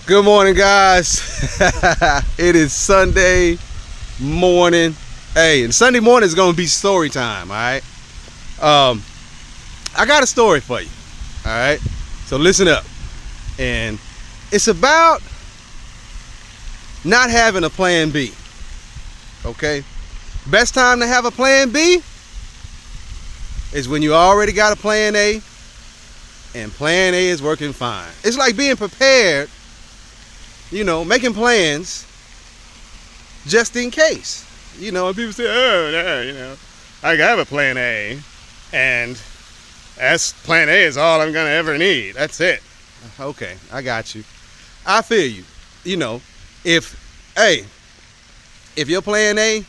Good morning, guys. It is Sunday morning. Hey, and Sunday morning is gonna be story time. All right. I got a story for you. All right. So listen up, and it's about not having a plan B. Okay. Best time to have a plan B is when you already got a plan A, and plan A is working fine. It's like being prepared. Making plans just in case. And people say, oh, no, I have a plan A, and that's plan A is all I'm gonna ever need. That's it. Okay, I got you. I feel you. If your plan A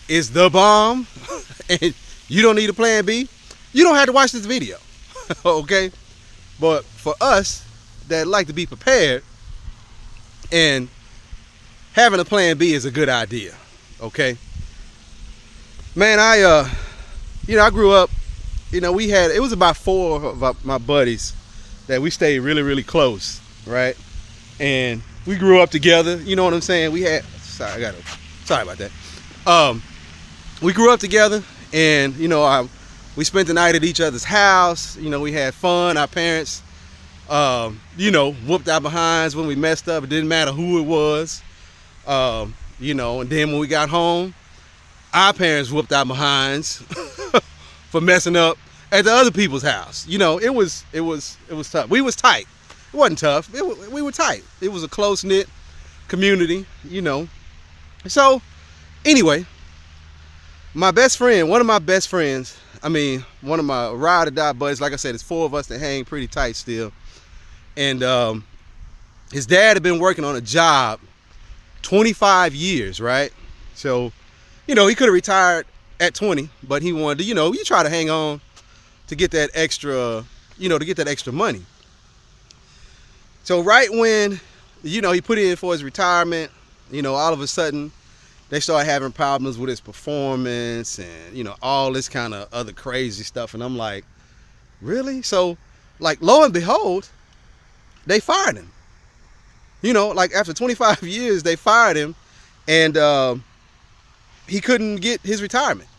is the bomb and you don't need a plan B, you don't have to watch this video. Okay? But for us that like to be prepared, and having a plan B is a good idea. Okay, man. I grew up. It was about 4 of my buddies that we stayed really, really close, right? And we grew up together. You know what I'm saying? Sorry about that. We grew up together, and we spent the night at each other's house. We had fun. Our parents whooped our behinds when we messed up. It didn't matter who it was. And then when we got home, our parents whooped our behinds for messing up at the other people's house. It was tough. We was tight. It wasn't tough. We were tight. It was a close-knit community, So, anyway, one of my best friends, one of my ride or die buddies, like I said, it's 4 of us that hang pretty tight still. And his dad had been working on a job 25 years, right? So, he could have retired at 20, but he wanted to, you try to hang on to get that extra, money. So right when, he put in for his retirement, all of a sudden they started having problems with his performance and, all this kind of other crazy stuff. And I'm like, really? So, like, lo and behold, they fired him. After 25 years, they fired him, and he couldn't get his retirement,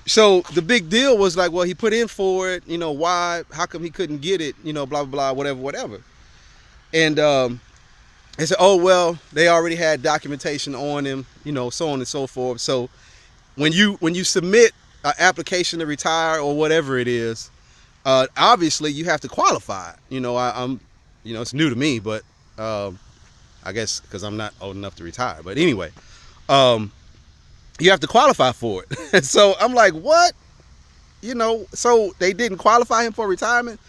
So the big deal was like, well, he put in for it, why, how come he couldn't get it, blah, blah, blah, whatever. And they said, oh, well, they already had documentation on him, so on and so forth. So when you submit an application to retire or whatever it is, obviously you have to qualify. It's new to me, but I guess because I'm not old enough to retire. But anyway, you have to qualify for it. And so I'm like, what? So they didn't qualify him for retirement?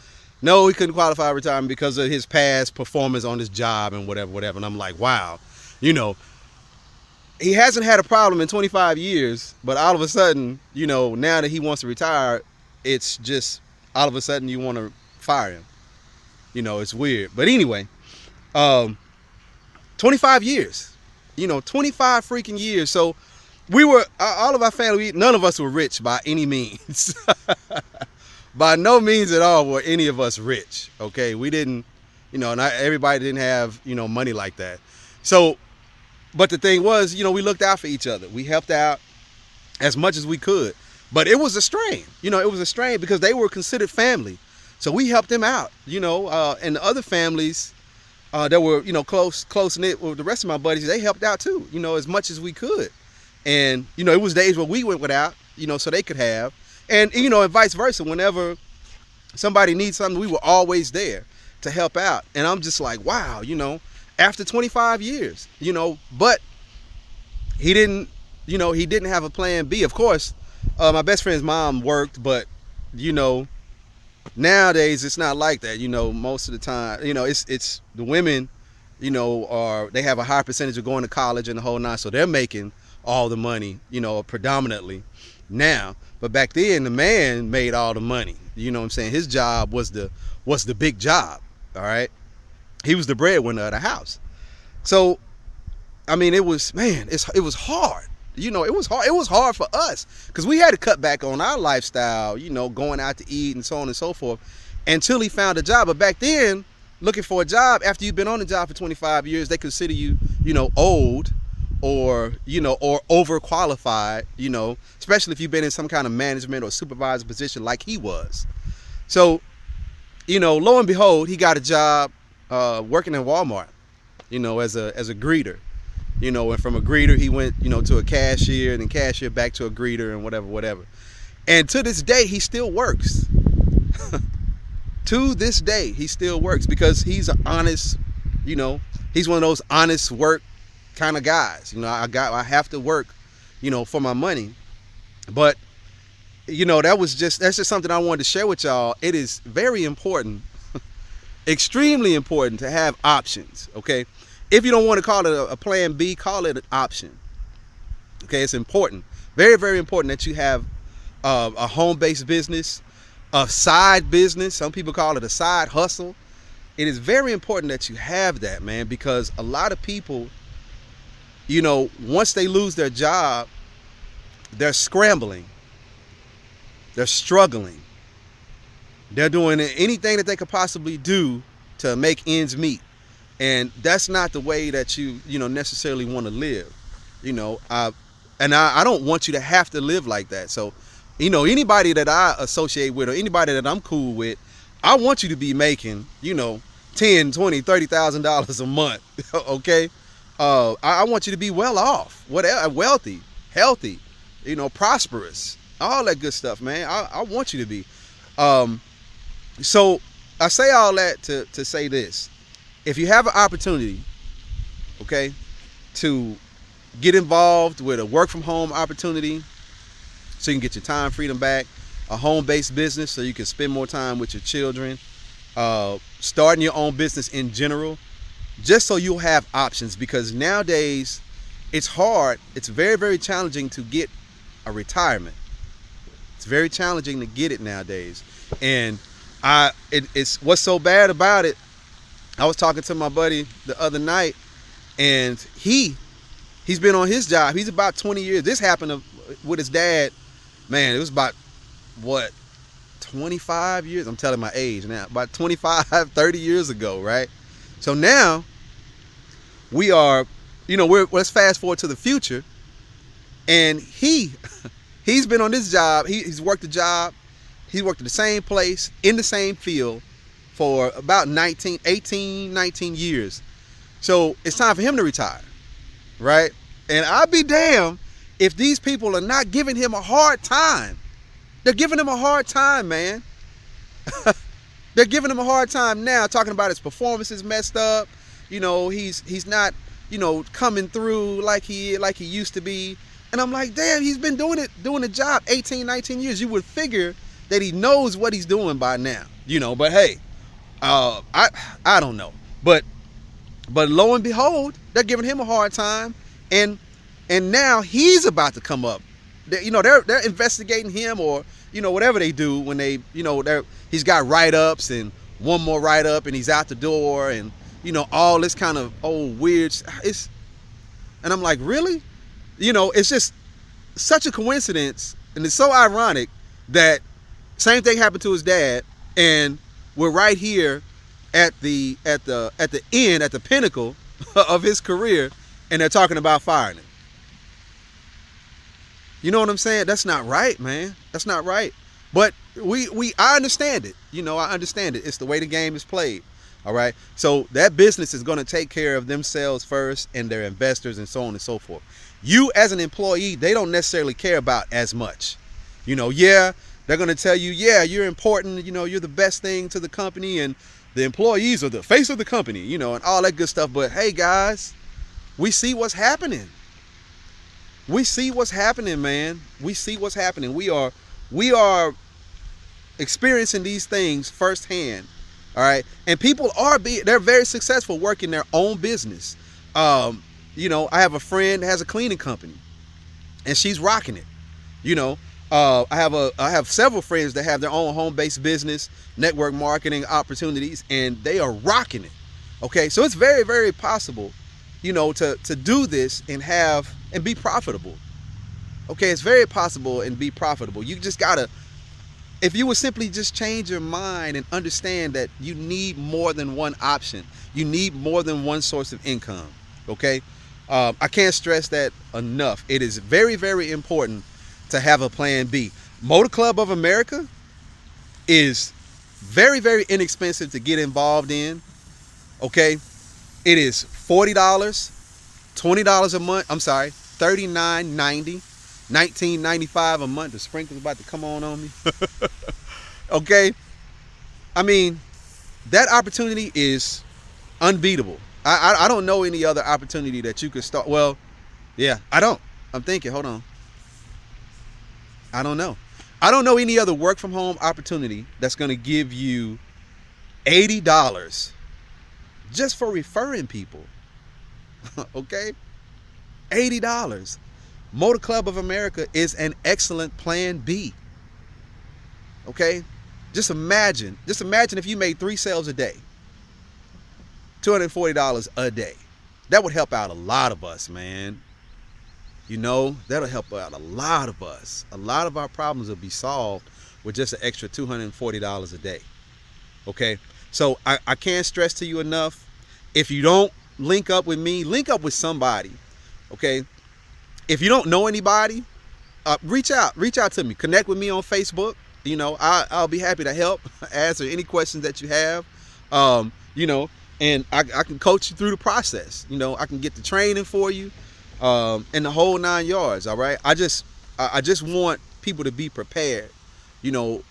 No, he couldn't qualify for retirement because of his past performance on his job and whatever. And I'm like, wow, he hasn't had a problem in 25 years, but all of a sudden, now that he wants to retire, it's just all of a sudden you want to fire him. It's weird. But anyway, 25 years, 25 freaking years. So we were, all of our family, none of us were rich by any means. By no means at all were any of us rich. Okay. We didn't, not everybody didn't have, money like that. So, but the thing was, we looked out for each other. We helped out as much as we could. But it was a strain. It was a strain because they were considered family. So we helped them out, and the other families that were, close-knit with the rest of my buddies, they helped out too, as much as we could. And, it was days where we went without, so they could have. And, and vice versa. Whenever somebody needs something, we were always there to help out. And I'm just like, wow, after 25 years, but he didn't have a plan B. Of course, my best friend's mom worked, but, nowadays it's not like that. Most of the time, it's the women, they have a high percentage of going to college and the whole nine, so they're making all the money, predominantly now. But back then, the man made all the money. You know what I'm saying? His job was the big job. All right, he was the breadwinner of the house. So, it was hard. It was hard. It was hard for us because we had to cut back on our lifestyle, going out to eat and so on and so forth until he found a job. But back then, looking for a job after you've been on the job for 25 years, they consider you, old, or, or overqualified, especially if you've been in some kind of management or supervisor position like he was. So, lo and behold, he got a job working in Walmart, as a greeter, and from a greeter he went, to a cashier, and then cashier back to a greeter, and whatever. And to this day, he still works. To this day, he still works because he's an honest, he's one of those honest work kind of guys. I have to work, for my money. But, that's just something I wanted to share with y'all. It is very important, extremely important to have options, okay? If you don't want to call it a plan B, call it an option. Okay, it's important. Very, very important that you have a home-based business, a side business. Some people call it a side hustle. It is very important that you have that, man, because a lot of people, once they lose their job, they're scrambling. They're struggling. They're doing anything that they could possibly do to make ends meet. And that's not the way that you necessarily want to live. I don't want you to have to live like that. So, anybody that I associate with or anybody that I'm cool with, I want you to be making, $10, $20, $30,000 a month. Okay. I want you to be well off, wealthy, healthy, prosperous, all that good stuff, man. I want you to be. So I say all that to say this. If you have an opportunity, okay, to get involved with a work from home opportunity so you can get your time freedom back, a home-based business so you can spend more time with your children, starting your own business in general, just so you'll have options, because nowadays it's hard. It's very, very challenging to get a retirement. It's very challenging to get it nowadays. And it's what's so bad about it. I was talking to my buddy the other night, and he's been on his job. He's about 20 years. This happened with his dad. Man, it was about, 25 years? I'm telling my age now. About 25, 30 years ago, right? So now we are, let's fast forward to the future. And he's been on this job. He's worked the job. He's worked at the same place, in the same field, for about 19 years. So it's time for him to retire, right? And I'd be damned if these people are not giving him a hard time. They're giving him a hard time, man. They're giving him a hard time now, talking about his performance is messed up. He's not, coming through like he used to be. And I'm like, damn, he's been doing the job 18, 19 years. You would figure that he knows what he's doing by now, but hey, I don't know, but lo and behold, they're giving him a hard time, and now he's about to come up. They're investigating him, or whatever they do when they he's got write-ups and one more write-up and he's out the door, and all this kind of old weird. And I'm like, really? It's just such a coincidence, and it's so ironic that same thing happened to his dad, and we're right here at the end, at the pinnacle of his career, and they're talking about firing him. You know what I'm saying? That's not right, man. That's not right. But I understand it. I understand it. It's the way the game is played. All right. So that business is going to take care of themselves first and their investors and so on and so forth. You as an employee, they don't necessarily care about as much. Yeah, they're going to tell you, yeah, you're important. You're the best thing to the company, and the employees are the face of the company, and all that good stuff. But hey, guys, we see what's happening. We see what's happening, man. We see what's happening. We are experiencing these things firsthand. All right. And people they're very successful working their own business. I have a friend that has a cleaning company, and she's rocking it. I have several friends that have their own home-based business, network marketing opportunities, and they are rocking it. Okay. So it's very, very possible, to do this and be profitable. Okay. It's very possible and be profitable. You just gotta If you would simply just change your mind and understand that you need more than one option, you need more than one source of income. Okay, I can't stress that enough. It is very, very important to have a plan B. Motor Club of America is very, very inexpensive to get involved in. Okay, it is $40, $20 a month. I'm sorry, $39.90, $19.95 a month. The sprinkle's about to come on me. Okay, I mean, that opportunity is unbeatable. I don't know any other opportunity that you could start. Well, yeah, I don't. I'm thinking, hold on. I don't know. I don't know any other work from home opportunity that's going to give you $80 just for referring people. Okay? $80. Motor Club of America is an excellent plan B. Okay? Just imagine if you made 3 sales a day. $240 a day. That would help out a lot of us, man. You know, that'll help out a lot of us. A lot of our problems will be solved with just an extra $240 a day. Okay? So I can't stress to you enough, if you don't link up with me, link up with somebody. Okay? If you don't know anybody, reach out to me. Connect with me on Facebook. You know, I'll be happy to help answer any questions that you have. You know, and I can coach you through the process. You know, I can get the training for you, and the whole 9 yards. All right. I just want people to be prepared. You know,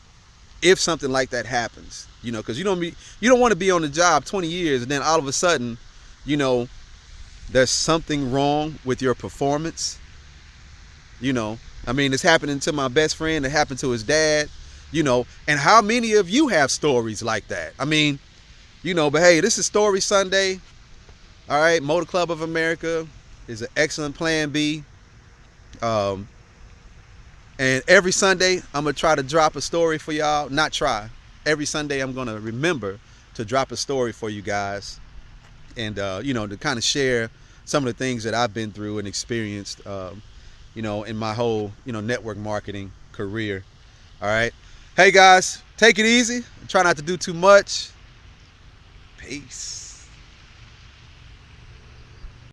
if something like that happens. You know, because you don't want to be on the job 20 years and then all of a sudden, you know, there's something wrong with your performance. You know, I mean, it's happening to my best friend. It happened to his dad. You know, and how many of you have stories like that? I mean, you know, but hey, this is Story Sunday. All right, Motor Club of America is an excellent plan B. And every Sunday, I'm going to try to drop a story for y'all. Not try. Every Sunday, I'm going to remember to drop a story for you guys. And, you know, to kind of share some of the things that I've been through and experienced, you know, in my whole, you know, network marketing career. All right. Hey, guys, take it easy. Try not to do too much. Peace.